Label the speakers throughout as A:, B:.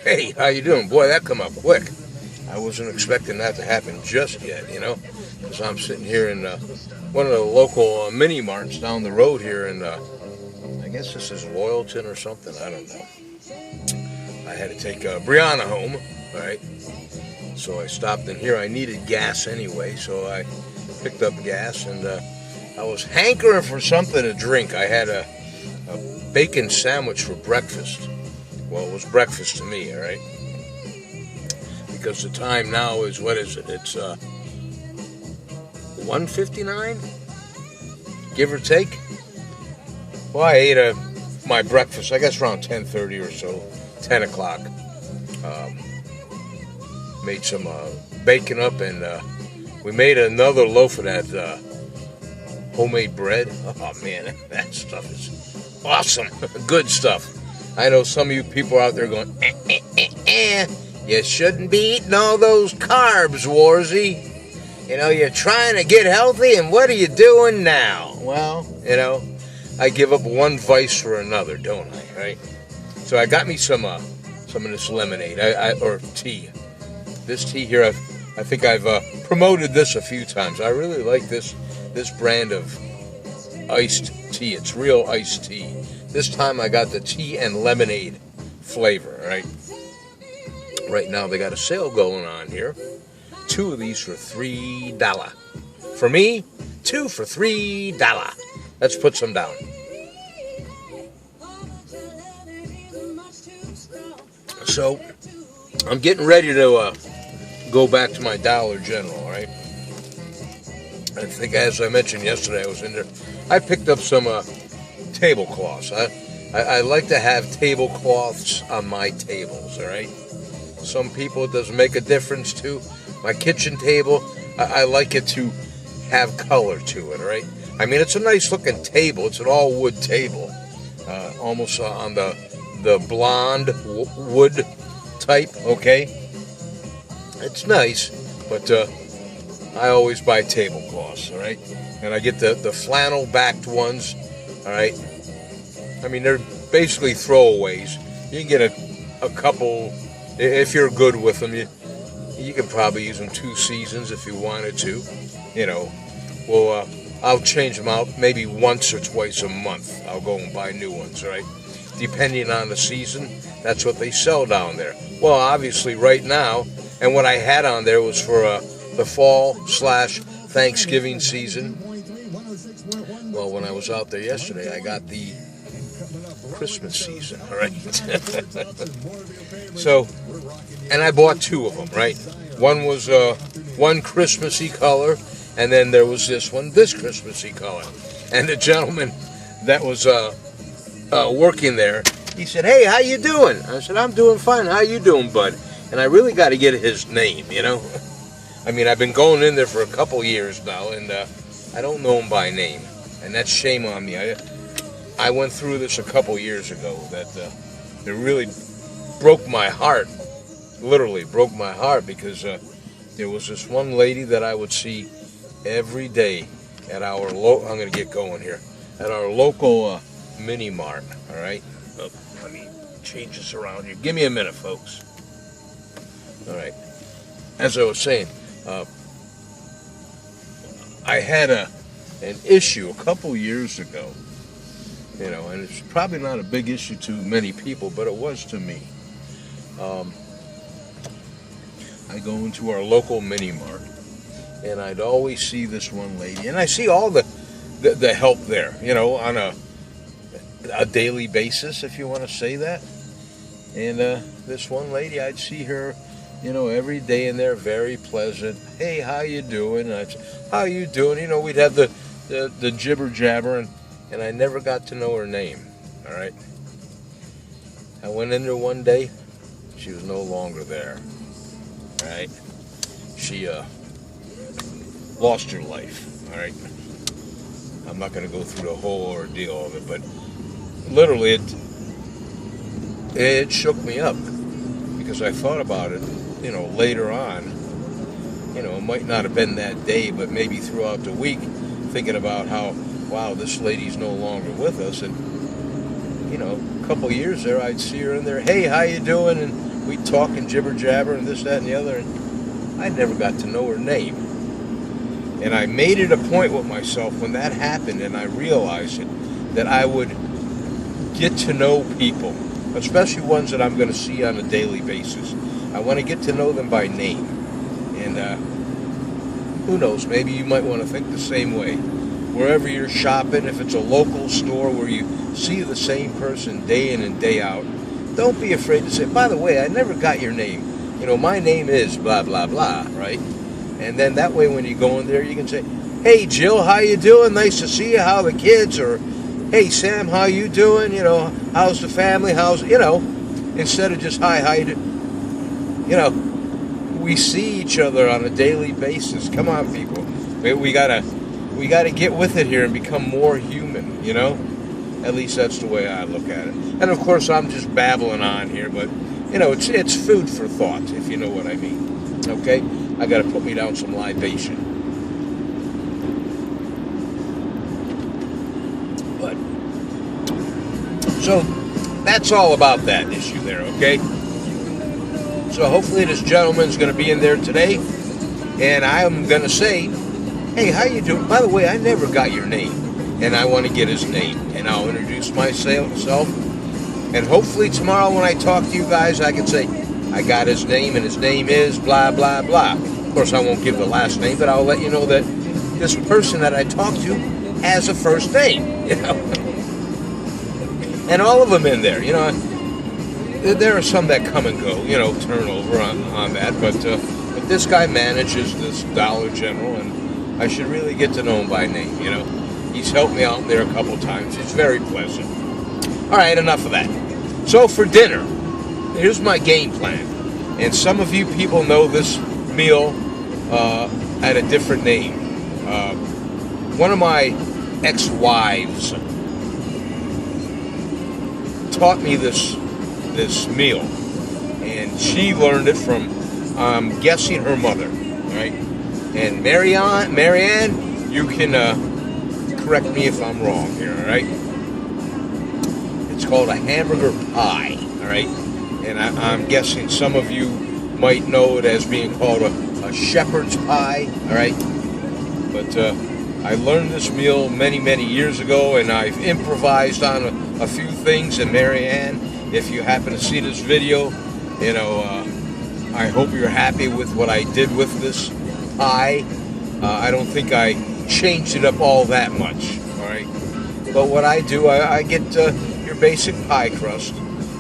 A: Hey, how you doing? Boy, that come up quick. I wasn't expecting that to happen just yet, because I'm sitting here in one of the local mini marts down the road here, and I guess this is Loyalton or something. I don't know. I had to take Brianna home, all right? So I stopped in here. I needed gas anyway, so I picked up gas, and I was hankering for something to drink. I had a bacon sandwich for breakfast. Well, it was breakfast to me, all right? Because the time now is, what is it? It's 1:59, give or take. Well, I ate my breakfast, I guess around 10:30 or so, 10 o'clock. Made some bacon up, and we made another loaf of that homemade bread. Oh, man, that stuff is awesome. Good stuff. I know some of you people out there going, you shouldn't be eating all those carbs, Warzy. You're trying to get healthy, and what are you doing now? Well, I give up one vice for another, don't I, right? So I got me some of this lemonade, or tea. This tea here, I think I've promoted this a few times. I really like this brand of iced tea. It's real iced tea. This time I got the tea and lemonade flavor, right? Right now they got a sale going on here. 2 of these for $3. For me, 2 for $3. Let's put some down. So, I'm getting ready to go back to my Dollar General, right? I think, as I mentioned yesterday, I was in there. I picked up some tablecloths. I like to have tablecloths on my tables, all right? Some people, it doesn't make a difference to. My kitchen table, I like it to have color to it, all right? I mean, it's a nice looking table. It's an all wood table, almost on the blonde wood type, okay? It's nice, but I always buy tablecloths, all right? And I get the flannel backed ones, all right? I mean, they're basically throwaways. You can get a couple, if you're good with them. You can probably use them 2 seasons if you wanted to. Well, I'll change them out maybe once or twice a month. I'll go and buy new ones, right? Depending on the season, that's what they sell down there. Well, obviously right now, and what I had on there was for the fall/Thanksgiving season. Well, when I was out there yesterday, I got the Christmas season, all right? So, and I bought 2 of them, right? One was one Christmassy color, and then there was this Christmassy color. And the gentleman that was working there, he said, "Hey, how you doing?" I said, "I'm doing fine. How you doing, bud?" And I really got to get his name, I mean, I've been going in there for a couple years now, and I don't know him by name. And that's shame on me. I went through this a couple years ago that it really broke my heart. Literally broke my heart, because there was this one lady that I would see every day at our I'm going to get going here. At our local mini mart, all right? Oh, let me change this around here. Give me a minute, folks. All right. As I was saying, I had an issue a couple years ago, and it's probably not a big issue to many people, but it was to me. I go into our local mini mart, and I'd always see this one lady, and I see all the help there, on a daily basis, if you want to say that. And this one lady, I'd see her, every day in there, very pleasant. "Hey, how you doing?" And I'd say, "How you doing?" We'd have the jibber jabber, and I never got to know her name, all right? I went in there one day, she was no longer there, all right? She lost her life, all right? I'm not going to go through the whole ordeal of it, but literally it shook me up, because I thought about it, later on. It might not have been that day, but maybe throughout the week, thinking about how, wow, this lady's no longer with us, and couple years there, I'd see her in there. Hey, how you doing? And we'd talk and jibber jabber and this, that, and the other. And I never got to know her name. And I made it a point with myself when that happened, and I realized it, that I would get to know people, especially ones that I'm going to see on a daily basis. I want to get to know them by name. And who knows, maybe you might want to think the same way. Wherever you're shopping, if it's a local store where you see the same person day in and day out, don't be afraid to say, by the way, I never got your name. You know, my name is blah, blah, blah, right? And then that way when you go in there, you can say, hey, Jill, how you doing? Nice to see you. How are the kids? Or, hey, Sam, how you doing? You know, how's the family? How's, you know, instead of just, hi, how you doing? You know, we see each other on a daily basis. Come on, people. We gotta get with it here and become more human, you know? At least that's the way I look at it. And of course, I'm just babbling on here, but, you know, it's food for thought, if you know what I mean. Okay? I gotta put me down some libation. But, so, that's all about that issue there, okay? So hopefully this gentleman's gonna be in there today, and I'm gonna say, hey, how you doing? By the way, I never got your name, and I want to get his name, and I'll introduce myself, and hopefully tomorrow when I talk to you guys, I can say, I got his name, and his name is blah, blah, blah. Of course, I won't give the last name, but I'll let you know that this person that I talked to has a first name, you know. And all of them in there, you know. There are some that come and go, you know, turn over on that, but this guy manages this Dollar General, and I should really get to know him by name, you know. He's helped me out there a couple times. He's very pleasant. All right, enough of that. So for dinner, here's my game plan. And some of you people know this meal at a different name. One of my ex-wives taught me this meal, and she learned it from, I'm guessing, her mother, right? And Marianne, you can correct me if I'm wrong here, all right? It's called a hamburger pie, all right? And I'm guessing some of you might know it as being called a shepherd's pie, all right? But I learned this meal many, many years ago, and I've improvised on a few things. And Marianne, if you happen to see this video, you know, I hope you're happy with what I did with this pie. I don't think I changed it up all that much, all right? But what I do, I get your basic pie crust,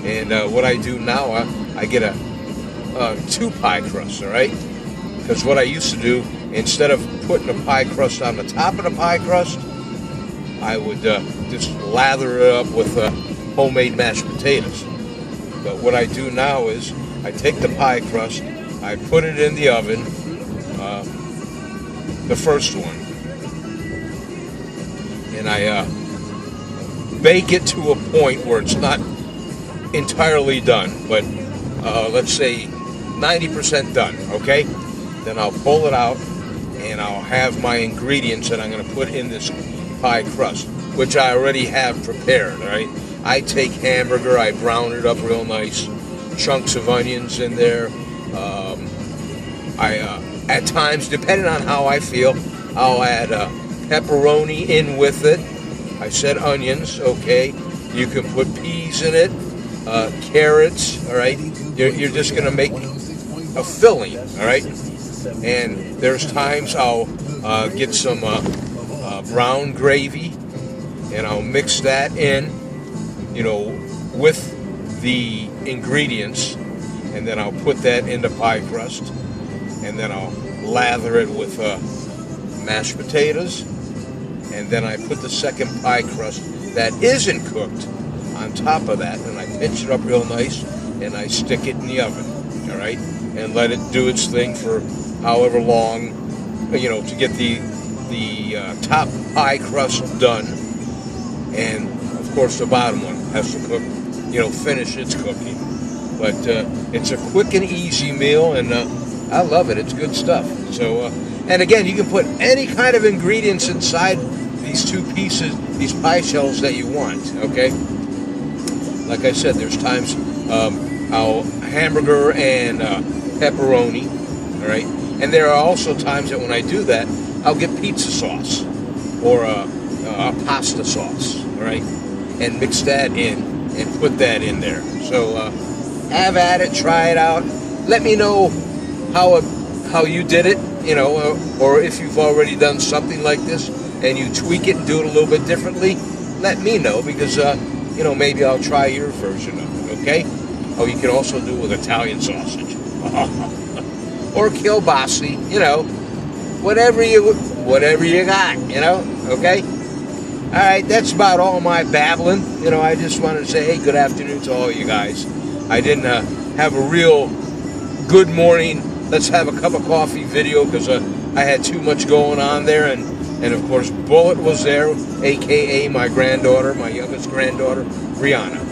A: and what I do now, I get a 2 pie crusts, all right? Because what I used to do, instead of putting a pie crust on the top of the pie crust, I would just lather it up with homemade mashed potatoes. But what I do now is I take the pie crust, I put it in the oven, the first one, and I bake it to a point where it's not entirely done, but let's say 90% done, okay? Then I'll pull it out, and I'll have my ingredients that I'm going to put in this pie crust, which I already have prepared, all right? I take hamburger, I brown it up real nice, chunks of onions in there. At times, depending on how I feel, I'll add pepperoni in with it. I said onions, okay? You can put peas in it, carrots, all right? You're just going to make a filling, all right? And there's times I'll get some brown gravy, and I'll mix that in, you know, with the ingredients, and then I'll put that in the pie crust, and then I'll lather it with mashed potatoes, and then I put the second pie crust that isn't cooked on top of that, and I pinch it up real nice, and I stick it in the oven, all right, and let it do its thing for however long, you know, to get the top pie crust done, and of course the bottom one has to cook, you know, finish its cooking. But it's a quick and easy meal, and I love it. It's good stuff. So, and again, you can put any kind of ingredients inside these 2 pieces, these pie shells that you want, okay? like I said, there's times I'll hamburger and pepperoni, all right? And there are also times that when I do that, I'll get pizza sauce or a pasta sauce, all right? And mix that in and put that in there. So have at it, try it out. Let me know how you did it, you know, or if you've already done something like this and you tweak it and do it a little bit differently. Let me know, because you know, maybe I'll try your version of it. Okay? Oh, you can also do it with Italian sausage or kielbasa, you know, whatever you got, you know. Okay. All right, that's about all my babbling. You know, I just wanted to say, hey, good afternoon to all you guys. I didn't have a real good morning, let's have a cup of coffee video, because I had too much going on there, and of course Bullet was there, aka my granddaughter, my youngest granddaughter, Brianna.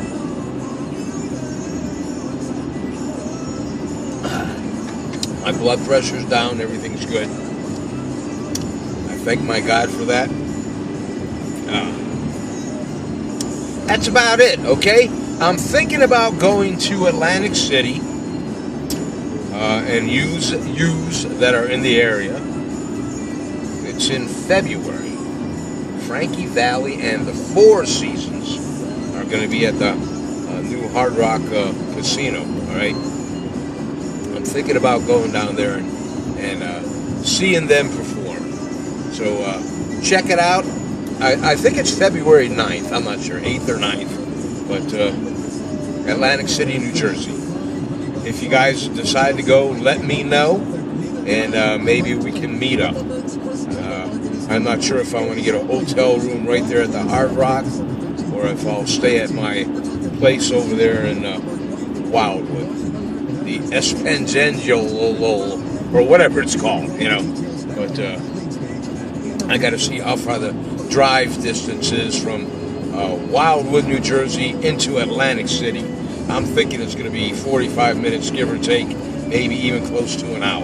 A: My blood pressure's down, everything's good. I thank my God for that. That's about it, okay? I'm thinking about going to Atlantic City and use that are in the area. It's in February. Frankie Valley and the Four Seasons are going to be at the new Hard Rock Casino, all right? I'm thinking about going down there and seeing them perform. So check it out. I think it's February 9th. I'm not sure, 8th or 9th. But Atlantic City, New Jersey. If you guys decide to go, let me know, and maybe we can meet up. I'm not sure if I want to get a hotel room right there at the Hard Rock, or if I'll stay at my place over there in Wildwood, the Espangelo, or whatever it's called, you know. But I got to see how far the drive distance is from Wildwood, New Jersey into Atlantic City. I'm thinking it's going to be 45 minutes, give or take, maybe even close to an hour.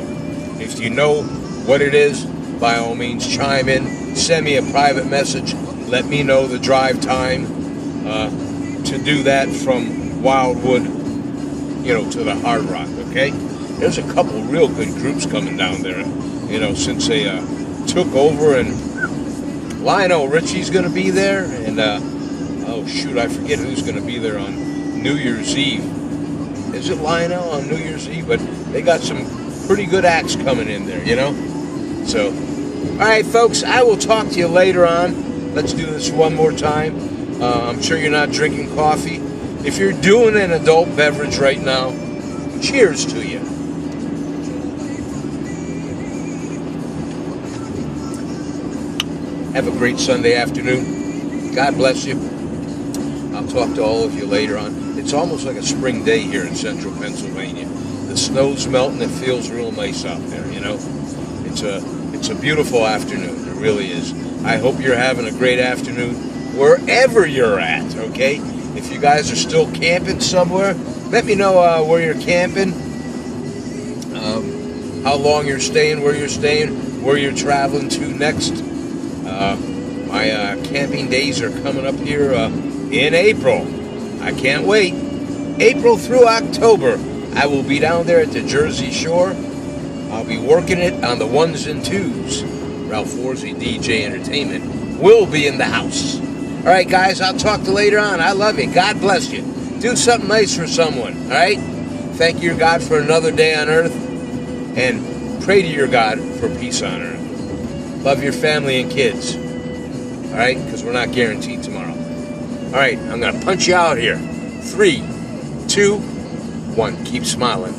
A: If you know what it is, by all means, chime in, send me a private message, let me know the drive time to do that from Wildwood, you know, to the Hard Rock, okay? There's a couple real good groups coming down there, you know, since they took over, and Lionel Richie's going to be there, and oh shoot, I forget who's going to be there on New Year's Eve. Is it Lionel on New Year's Eve? But they got some pretty good acts coming in there, you know? So, all right, folks, I will talk to you later on. Let's do this one more time. I'm sure you're not drinking coffee. If you're doing an adult beverage right now, cheers to you. Have a great Sunday afternoon. God bless you. I'll talk to all of you later on. It's almost like a spring day here in central Pennsylvania. The snow's melting. It feels real nice out there, you know. It's a beautiful afternoon. It really is. I hope you're having a great afternoon wherever you're at, okay? If you guys are still camping somewhere, let me know where you're camping, how long you're staying, where you're traveling to next. My camping days are coming up here in April. I can't wait. April through October, I will be down there at the Jersey Shore. I'll be working it on the ones and twos. Ralph Forsey, DJ Entertainment, will be in the house. All right, guys, I'll talk to you later on. I love you. God bless you. Do something nice for someone, all right? Thank your God for another day on earth, and pray to your God for peace on earth. Love your family and kids, all right? Because we're not guaranteed tomorrow. All right, I'm going to punch you out here. 3, 2, 1. Keep smiling.